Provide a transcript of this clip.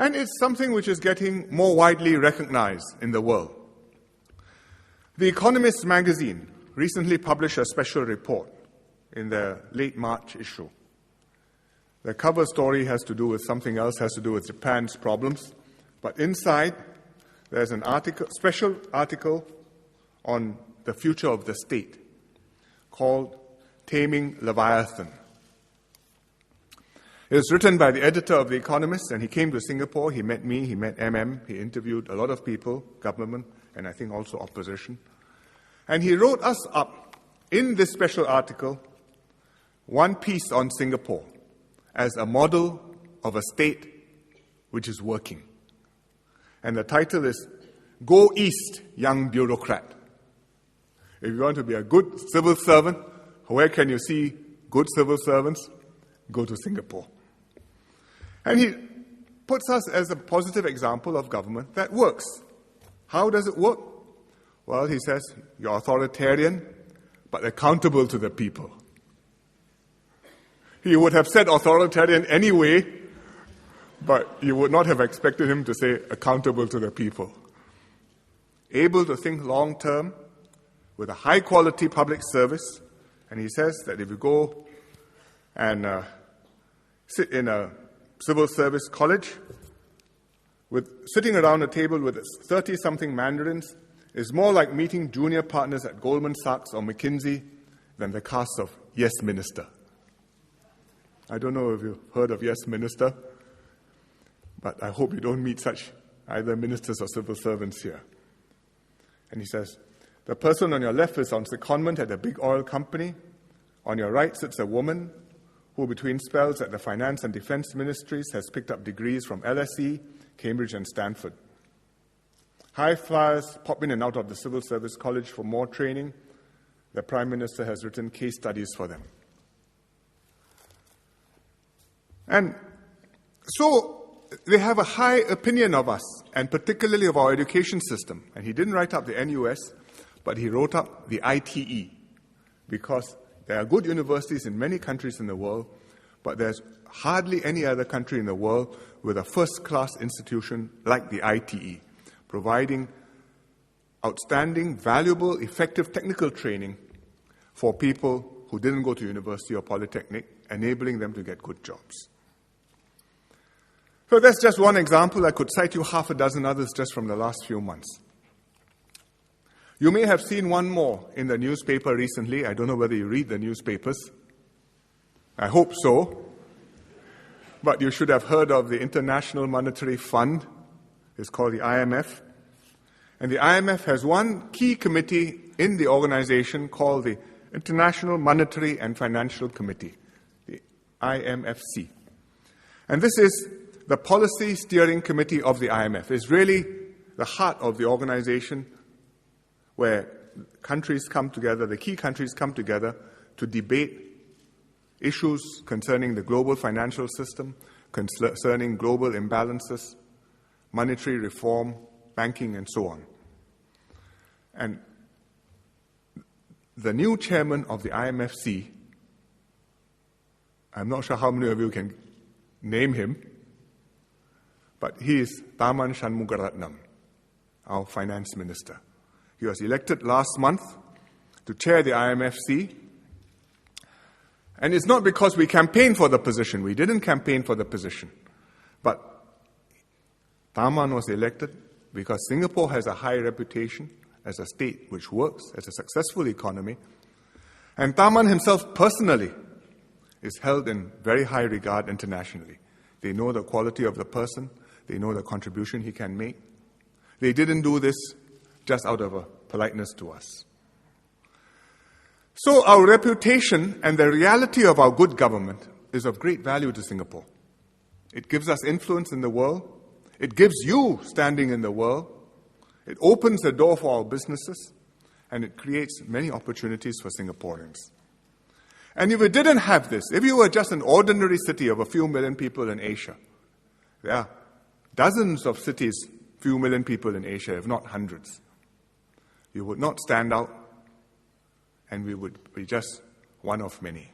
And it's something which is getting more widely recognized in the world. The Economist magazine recently published a special report in the late March issue. The cover story has to do with something else, has to do with Japan's problems. But inside, there's an special article on the future of the state called Taming Leviathan. It was written by the editor of The Economist, and he came to Singapore. He met me, he met he interviewed a lot of people, government, and I think also opposition. And he wrote us up in this special article one piece on Singapore as a model of a state which is working. And the title is, Go East, Young Bureaucrat. If you want to be a good civil servant, where can you see good civil servants? Go to Singapore. And he puts us as a positive example of government that works. How does it work? Well, he says, you're authoritarian, but accountable to the people. He would have said authoritarian anyway, but you would not have expected him to say accountable to the people. Able to think long term with a high quality public service. And he says that if you go and sit in a civil service college, sitting around a table with 30-something Mandarins is more like meeting junior partners at Goldman Sachs or McKinsey than the cast of Yes Minister. I don't know if you've heard of Yes Minister, but I hope you don't meet such either ministers or civil servants here. And he says, the person on your left is on secondment at a big oil company. On your right sits a woman who, between spells at the Finance and Defense Ministries, has picked up degrees from LSE, Cambridge and Stanford. High flyers pop in and out of the Civil Service College for more training. The Prime Minister has written case studies for them. And so they have a high opinion of us, and particularly of our education system. And he didn't write up the NUS, but he wrote up the ITE, because there are good universities in many countries in the world, but there's hardly any other country in the world with a first-class institution like the ITE, providing outstanding, valuable, effective technical training for people who didn't go to university or polytechnic, enabling them to get good jobs. So that's just one example. I could cite you half a dozen others just from the last few months. You may have seen one more in the newspaper recently. I don't know whether you read the newspapers. I hope so. But you should have heard of the International Monetary Fund. It's called the IMF. And the IMF has one key committee in the organization called the International Monetary and Financial Committee, the IMFC. And this is the policy steering committee of the IMF. It's really the heart of the organization, where countries come together, the key countries come together to debate issues concerning the global financial system, concerning global imbalances, monetary reform, banking, and so on. And the new chairman of the IMFC, I'm not sure how many of you can name him, but he is Tharman Shanmugaratnam, our finance minister. He was elected last month to chair the IMFC. And it's not because we campaigned for the position. We didn't campaign for the position. But Tharman was elected because Singapore has a high reputation as a state which works, as a successful economy. And Tharman himself personally is held in very high regard internationally. They know the quality of the person. They know the contribution he can make. They didn't do this just out of a politeness to us. So our reputation and the reality of our good government is of great value to Singapore. It gives us influence in the world. It gives you standing in the world. It opens the door for our businesses, and it creates many opportunities for Singaporeans. And if we didn't have this, if you were just an ordinary city of a few million people in Asia, there are dozens of cities, few million people in Asia, if not hundreds, you would not stand out, and we would be just one of many.